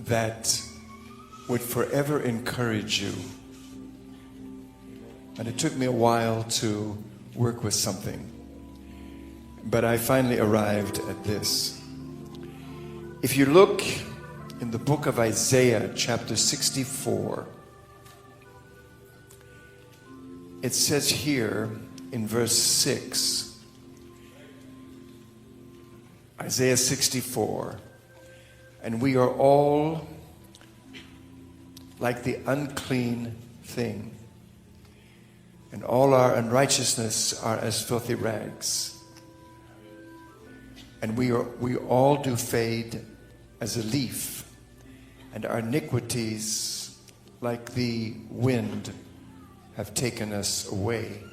that would forever encourage you. And it took me a while to work with something. But I finally arrived at this. If you look in the book of Isaiah, chapter 64, it says here in verse 6, Isaiah 64, and we are all like the unclean thing, and all our unrighteousness are as filthy rags. And we all do fade as a leaf, and our iniquities, like the wind, have taken us away.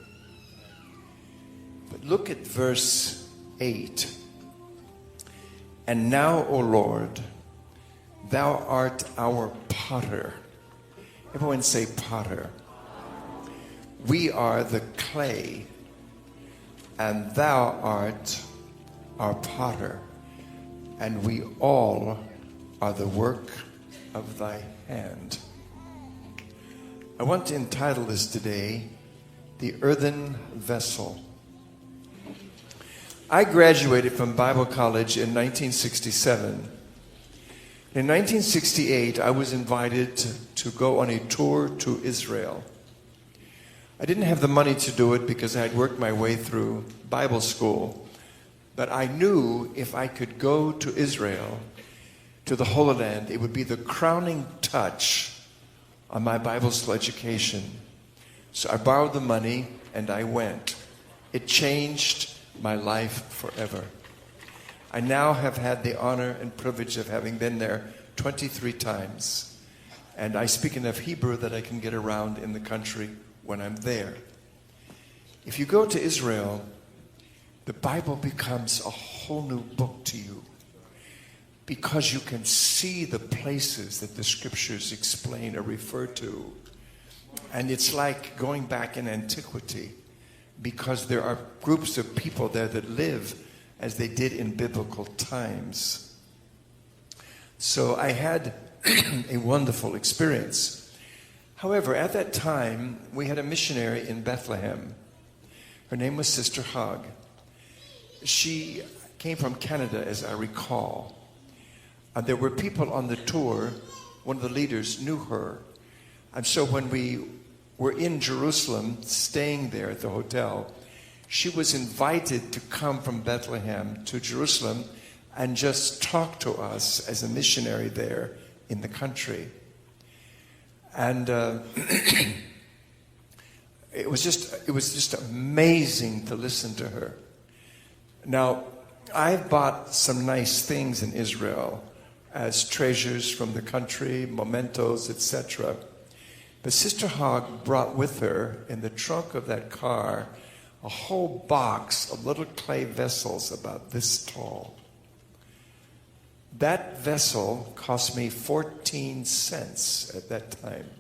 But look at verse 8. And now, O Lord, thou art our potter. Everyone say potter. We are the clay, and thou art our potter, and we all are the work of thy hand. I want to entitle this today, The Earthen Vessel. I graduated from Bible college in 1967. In 1968, I was invited to go on a tour to Israel. I didn't have the money to do it because I had worked my way through Bible school. But I knew if I could go to Israel, to the Holy Land, it would be the crowning touch on my Bible school education. So I borrowed the money and I went. It changed my life forever. I now have had the honor and privilege of having been there 23 times. And I speak enough Hebrew that I can get around in the country when I'm there. If you go to Israel, the Bible becomes a whole new book to you because you can see the places that the scriptures explain or refer to. And it's like going back in antiquity because there are groups of people there that live as they did in biblical times. So I had a wonderful experience. However, at that time, we had a missionary in Bethlehem. Her name was Sister Hogg. She came from Canada, as I recall. And there were people on the tour, one of the leaders knew her. And so when we were in Jerusalem, staying there at the hotel, she was invited to come from Bethlehem to Jerusalem and just talk to us as a missionary there in the country. And it was just amazing to listen to her. Now, I've bought some nice things in Israel as treasures from the country, mementos, etc. But Sister Hogg brought with her in the trunk of that car a whole box of little clay vessels about this tall. That vessel cost me 14 cents at that time.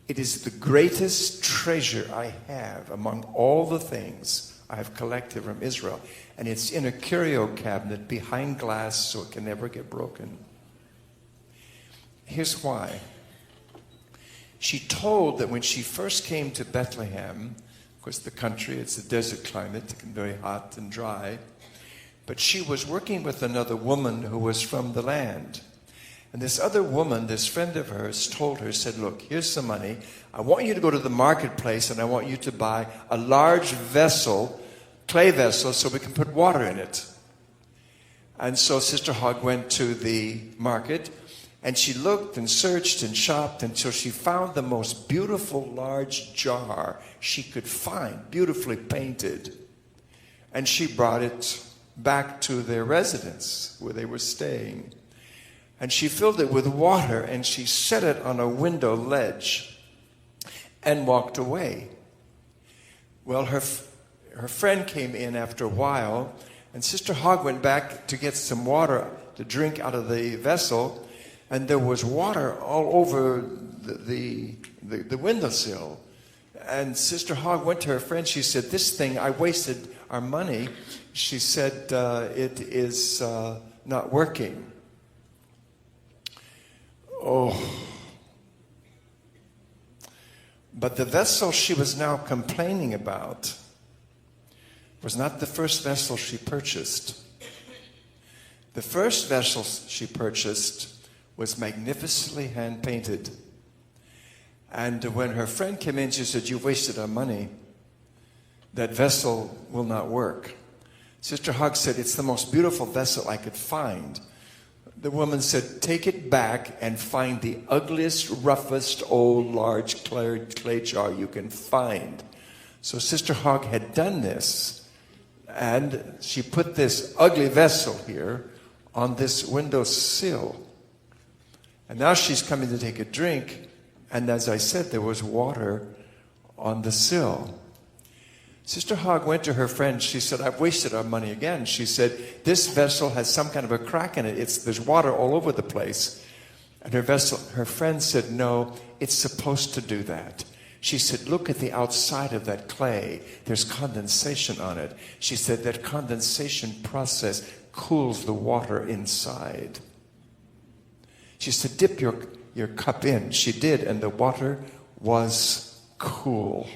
It is the greatest treasure I have among all the things I have collected from Israel. And it's in a curio cabinet behind glass so it can never get broken. Here's why. She told that when she first came to Bethlehem, of course the country, it's a desert climate, it can be very hot and dry, but she was working with another woman who was from the land. And this other woman, this friend of hers, told her, said, look, here's some money. I want you to go to the marketplace and I want you to buy a large vessel, clay vessel, so we can put water in it. And so Sister Hogg went to the market and she looked and searched and shopped until she found the most beautiful large jar she could find, beautifully painted. And she brought it back to their residence where they were staying. And she filled it with water and she set it on a window ledge and walked away. Well, her friend came in after a while, and Sister Hogg went back to get some water to drink out of the vessel, and there was water all over the windowsill. And Sister Hogg went to her friend. She said, this thing, I wasted our money. She said, it is not working. Oh. But the vessel she was now complaining about was not the first vessel she purchased. The first vessel she purchased was magnificently hand-painted. And when her friend came in, she said, "You've wasted our money. That vessel will not work." Sister Hogg said, "It's the most beautiful vessel I could find." The woman said, "Take it back and find the ugliest, roughest, old, large clay jar you can find." So Sister Hogg had done this, and she put this ugly vessel here on this windowsill. And now she's coming to take a drink, and as I said, there was water on the sill. Sister Hogg went to her friend. She said, "I've wasted our money again." She said, "This vessel has some kind of a crack in it. There's water all over the place." And her friend said, "No, it's supposed to do that." She said, "Look at the outside of that clay. There's condensation on it." She said, "That condensation process cools the water inside." She said, "Dip your cup in." She did, and the water was cool.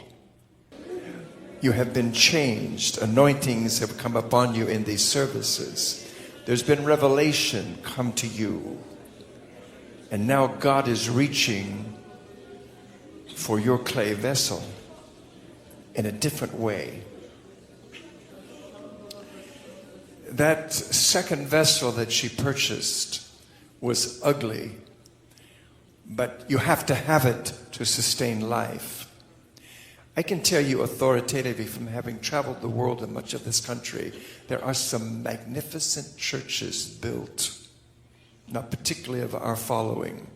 You have been changed. Anointings have come upon you in these services. There's been revelation come to you. And now God is reaching for your clay vessel in a different way. That second vessel that she purchased was ugly, but you have to have it to sustain life. I can tell you authoritatively from having traveled the world and much of this country, there are some magnificent churches built, not particularly of our following,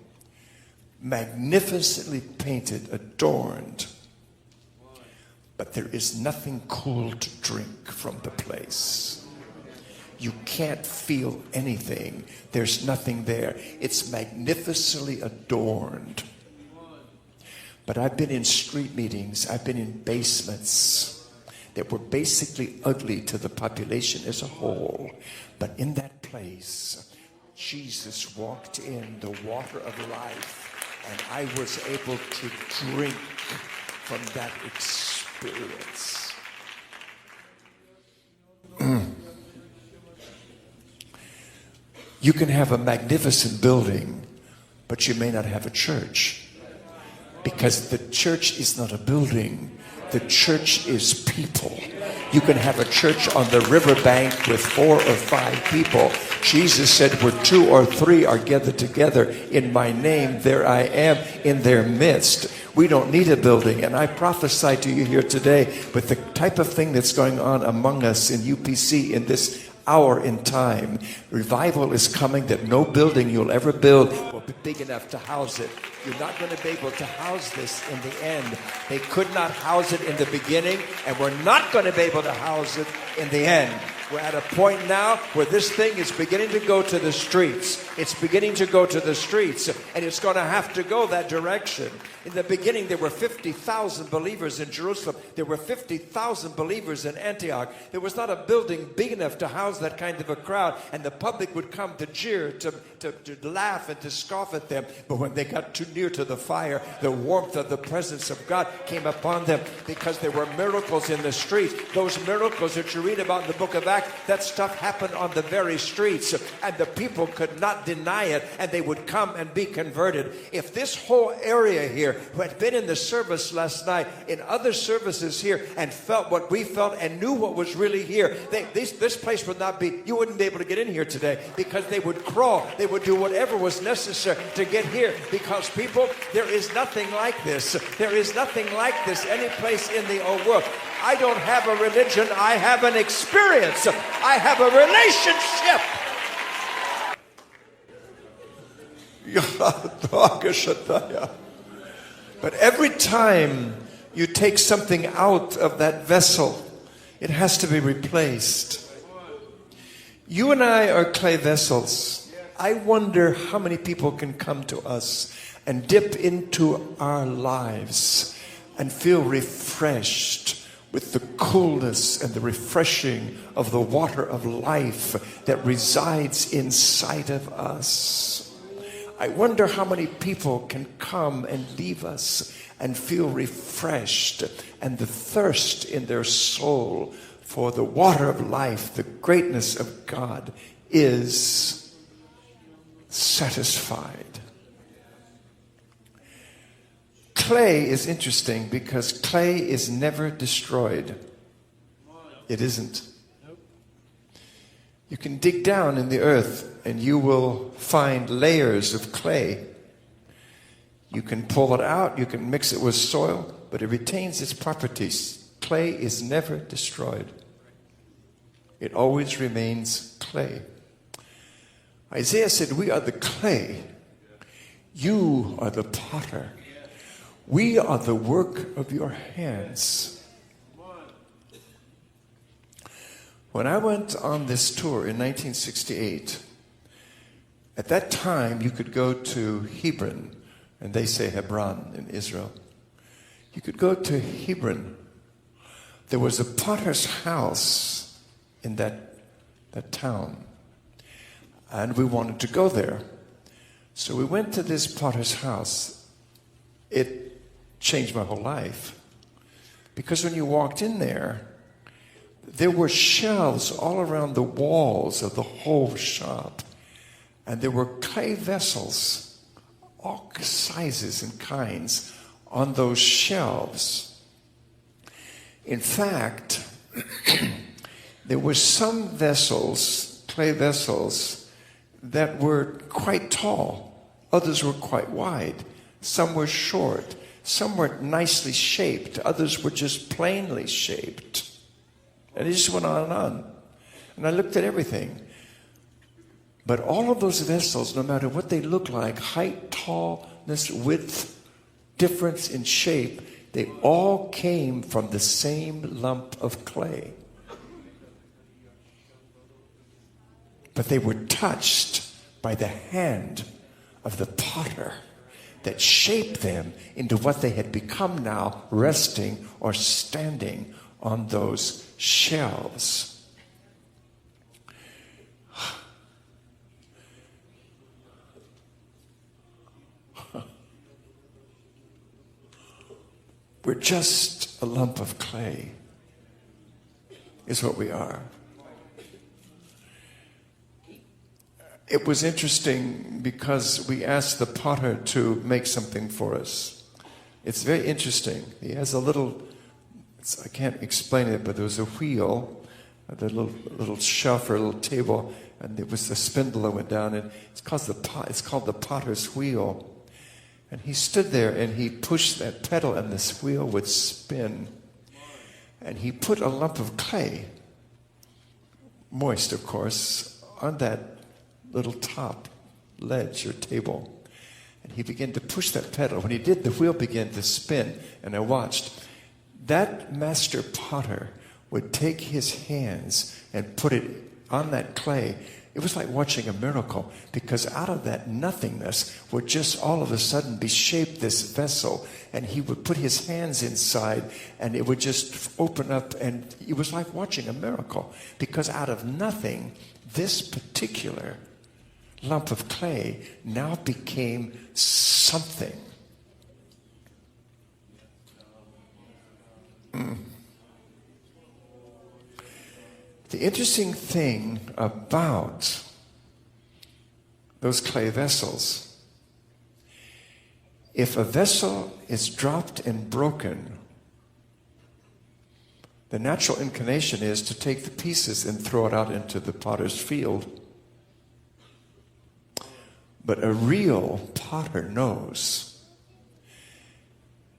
magnificently painted, adorned, but there is nothing cool to drink from the place. You can't feel anything. There's nothing there. It's magnificently adorned. But I've been in street meetings, I've been in basements that were basically ugly to the population as a whole. But in that place, Jesus walked in, the water of life, and I was able to drink from that experience. You can have a magnificent building, but you may not have a church. Because the church is not a building. The church is people. You can have a church on the riverbank with 4 or 5 people. Jesus said, "Where 2 or 3 are gathered together in my name, there I am in their midst." We don't need a building. And I prophesy to you here today with the type of thing that's going on among us in UPC in this hour in time. Revival is coming that no building you'll ever build will be big enough to house it. You're not going to be able to house this in the end. They could not house it in the beginning, and we're not going to be able to house it in the end. We're at a point now where this thing is beginning to go to the streets. It's beginning to go to the streets, and it's going to have to go that direction. In the beginning, there were 50,000 believers in Jerusalem. There were 50,000 believers in Antioch. There was not a building big enough to house that kind of a crowd, and the public would come to jeer, to laugh, and to scoff at them. But when they got too near to the fire, the warmth of the presence of God came upon them because there were miracles in the streets. Those miracles that you read about in the book of Acts, that stuff happened on the very streets, and the people could not deny it, and they would come and be converted. If this whole area here, who had been in the service last night, in other services here, and felt what we felt and knew what was really here, this place would not be, you wouldn't be able to get in here today, because they would crawl, they would do whatever was necessary to get here, because people, there is nothing like this. There is nothing like this any place in the old world. I don't have a religion, I have an experience. I have a relationship. But every time you take something out of that vessel, it has to be replaced. You and I are clay vessels. I wonder how many people can come to us and dip into our lives and feel refreshed with the coolness and the refreshing of the water of life that resides inside of us. I wonder how many people can come and leave us and feel refreshed, and the thirst in their soul for the water of life, the greatness of God, is satisfied. Clay is interesting because clay is never destroyed. It isn't. You can dig down in the earth and you will find layers of clay. You can pull it out, you can mix it with soil, but it retains its properties. Clay is never destroyed. It always remains clay. Isaiah said, we are the clay. You are the potter. We are the work of your hands. When I went on this tour in 1968, at that time you could go to Hebron, and they say Hebron in Israel. You could go to Hebron. There was a potter's house in that town, and we wanted to go there. So we went to this potter's house. It changed my whole life, because when you walked in there were shelves all around the walls of the whole shop, and there were clay vessels, all sizes and kinds, on those shelves. In fact, there were some vessels, clay vessels, that were quite tall. Others were quite wide. Some were short. Some were nicely shaped. Others were just plainly shaped. And it just went on and on. And I looked at everything. But all of those vessels, no matter what they look like, height, tallness, width, difference in shape, they all came from the same lump of clay. But they were touched by the hand of the potter that shaped them into what they had become now, resting or standing on those shelves. We're just a lump of clay, is what we are. It was interesting because we asked the potter to make something for us. It's very interesting. He has a little, I can't explain it, but there was a wheel, a little shelf or a little table, and there was a spindle that went down, and it's called the potter's wheel. And he stood there and he pushed that pedal and this wheel would spin. And he put a lump of clay, moist of course, on that little top ledge or table. And he began to push that pedal. When he did, the wheel began to spin, and I watched. That master potter would take his hands and put it on that clay. It was like watching a miracle, because out of that nothingness would just all of a sudden be shaped this vessel, and he would put his hands inside and it would just open up, and it was like watching a miracle, because out of nothing, this particular lump of clay now became something. The interesting thing about those clay vessels, if a vessel is dropped and broken, the natural inclination is to take the pieces and throw it out into the potter's field. But a real potter knows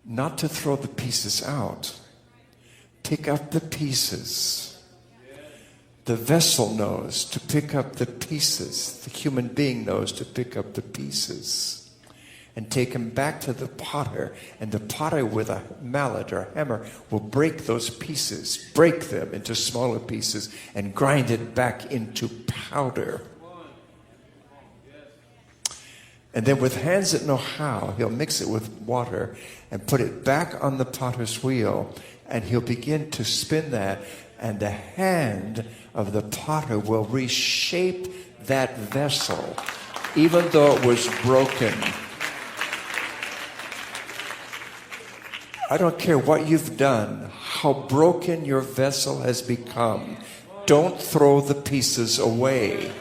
not to throw the pieces out. Pick up the pieces. The vessel knows to pick up the pieces. The human being knows to pick up the pieces and take them back to the potter. And the potter with a mallet or a hammer will break those pieces, break them into smaller pieces, and grind it back into powder. And then with hands that know how, he'll mix it with water and put it back on the potter's wheel, and he'll begin to spin that, and the hand of the potter will reshape that vessel even though it was broken. I don't care what you've done, how broken your vessel has become. Don't throw the pieces away.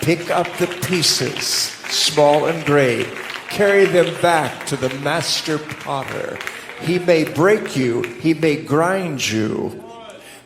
Pick up the pieces, small and great. Carry them back to the master potter. He may break you, he may grind you,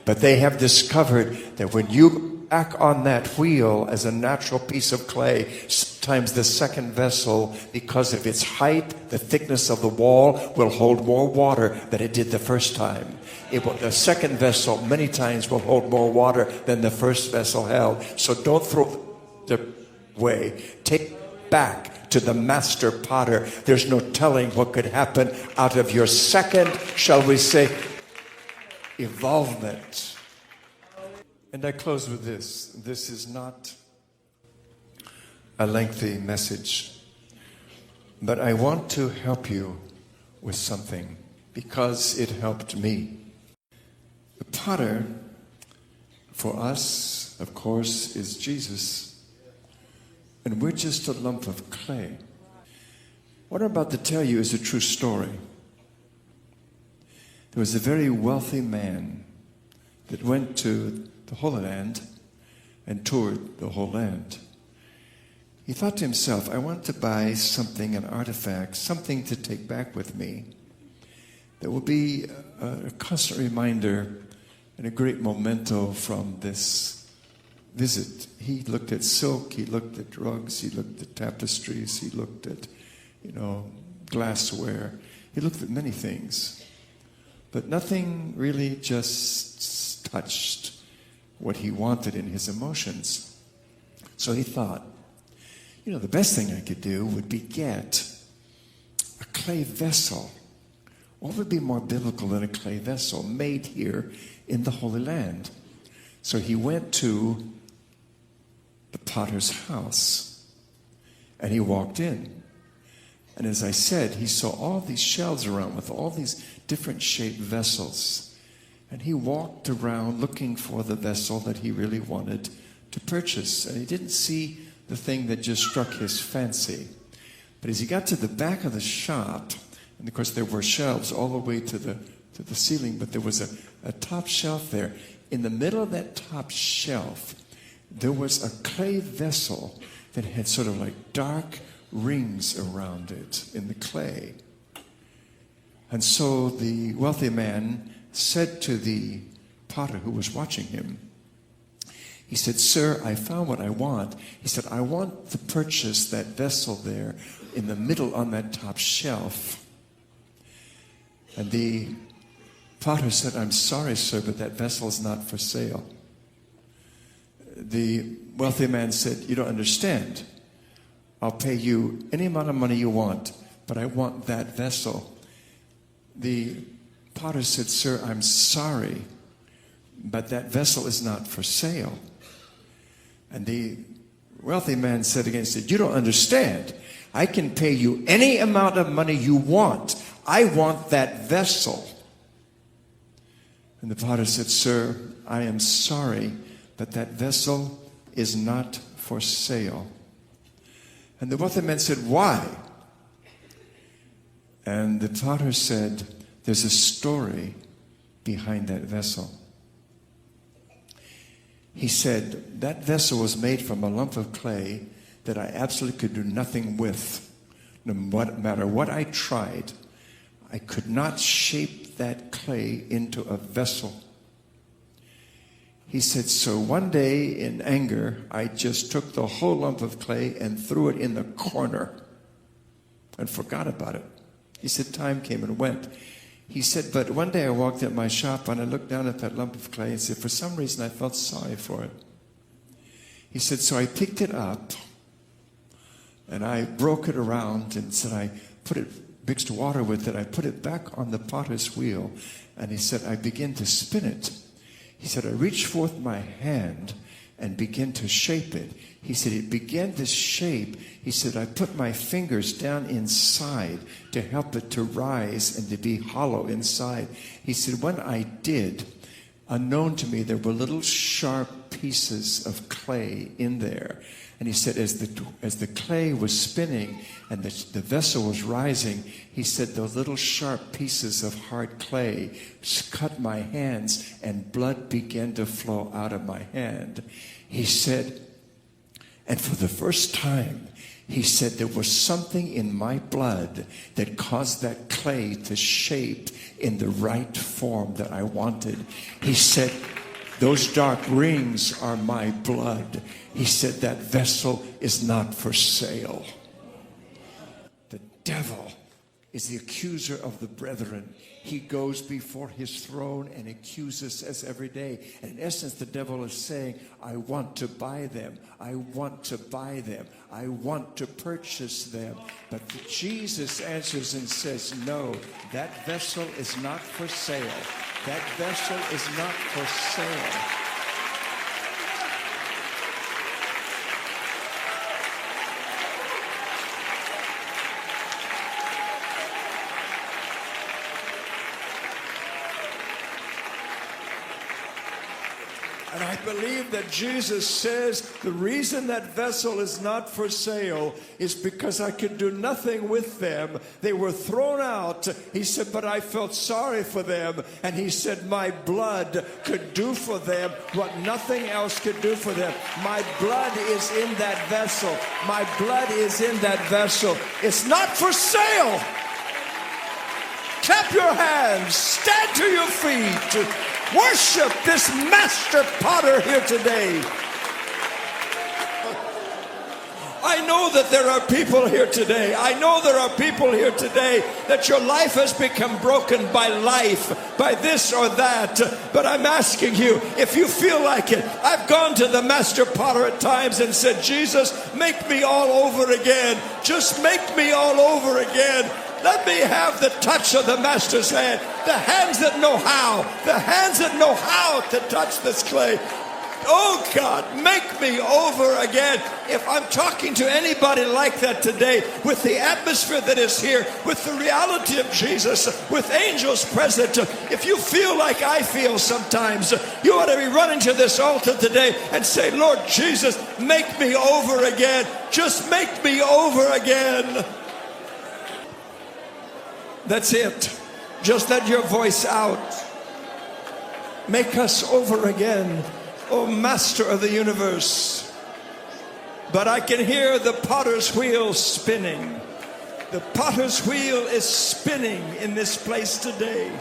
but they have discovered that when you back on that wheel as a natural piece of clay, sometimes the second vessel, because of its height, the thickness of the wall, will hold more water than it did the first time. The second vessel many times will hold more water than the first vessel held. So don't throw the away. Take it back to the master potter. There's no telling what could happen out of your second, shall we say, evolvement. And I close with this. This is not a lengthy message, but I want to help you with something because it helped me. The potter, for us, of course, is Jesus, and we're just a lump of clay. What I'm about to tell you is a true story. There was a very wealthy man that went to the Holy Land and toured the whole land. He thought to himself, I want to buy something, an artifact, something to take back with me that will be a constant reminder and a great memento from this visit. He looked at silk, he looked at rugs, he looked at tapestries, he looked at, glassware. He looked at many things, but nothing really just touched what he wanted in his emotions. So he thought, the best thing I could do would be get a clay vessel. What would be more biblical than a clay vessel made here in the Holy Land? So he went to the potter's house and he walked in. And as I said, he saw all these shelves around with all these different shaped vessels. And he walked around looking for the vessel that he really wanted to purchase. And he didn't see the thing that just struck his fancy. But as he got to the back of the shop, and of course there were shelves all the way to the ceiling, but there was a top shelf there. In the middle of that top shelf, there was a clay vessel that had sort of like dark rings around it in the clay. And so the wealthy man said to the potter who was watching him, he said, Sir, I found what I want. He said, I want to purchase that vessel there in the middle on that top shelf. And the potter said, I'm sorry, sir, but that vessel is not for sale. The wealthy man said, you don't understand. I'll pay you any amount of money you want, but I want that vessel. The potter said, Sir, I'm sorry, but that vessel is not for sale. And the wealthy man said again, said, you don't understand. I can pay you any amount of money you want. I want that vessel. And the potter said, Sir, I am sorry, but that vessel is not for sale. And the wealthy man said, why? And the potter said, there's a story behind that vessel. He said, that vessel was made from a lump of clay that I absolutely could do nothing with. No matter what I tried, I could not shape that clay into a vessel. He said, so one day in anger, I just took the whole lump of clay and threw it in the corner and forgot about it. He said, time came and went. He said, but one day I walked at my shop and I looked down at that lump of clay and said, for some reason I felt sorry for it. He said, so I picked it up and I broke it around and said, I put it, mixed water with it, I put it back on the potter's wheel. And he said, I began to spin it. He said, I reached forth my hand and began to shape it. He said, it began to shape. He said, I put my fingers down inside to help it to rise and to be hollow inside. He said, when I did, unknown to me, there were little sharp pieces of clay in there. And he said, as the clay was spinning and the vessel was rising, he said, those little sharp pieces of hard clay cut my hands and blood began to flow out of my hand. He said, and for the first time, he said, there was something in my blood that caused that clay to shape in the right form that I wanted. He said, those dark rings are my blood. He said, that vessel is not for sale. The devil is the accuser of the brethren. He goes before his throne and accuses us every day. And in essence, the devil is saying, I want to buy them. I want to buy them. I want to purchase them. But Jesus answers and says, no, that vessel is not for sale. That vessel is not for sale. And I believe that Jesus says the reason that vessel is not for sale is because I could do nothing with them. They were thrown out. He said, but I felt sorry for them. And he said, my blood could do for them what nothing else could do for them. My blood is in that vessel. My blood is in that vessel. It's not for sale. Clap your hands. Stand to your feet. Worship this master potter here today. I know that there are people here today. I know there are people here today that your life has become broken by life, by this or that. But I'm asking you, if you feel like it, I've gone to the master potter at times and said, Jesus, make me all over again. Just make me all over again. Let me have the touch of the master's hand. The hands that know how. The hands that know how to touch this clay. Oh God, make me over again. If I'm talking to anybody like that today, with the atmosphere that is here, with the reality of Jesus, with angels present, if you feel like I feel sometimes, you ought to be running to this altar today and say, Lord Jesus, make me over again. Just make me over again. That's it. Just let your voice out. Make us over again, O Master of the universe. But I can hear the potter's wheel spinning. The potter's wheel is spinning in this place today.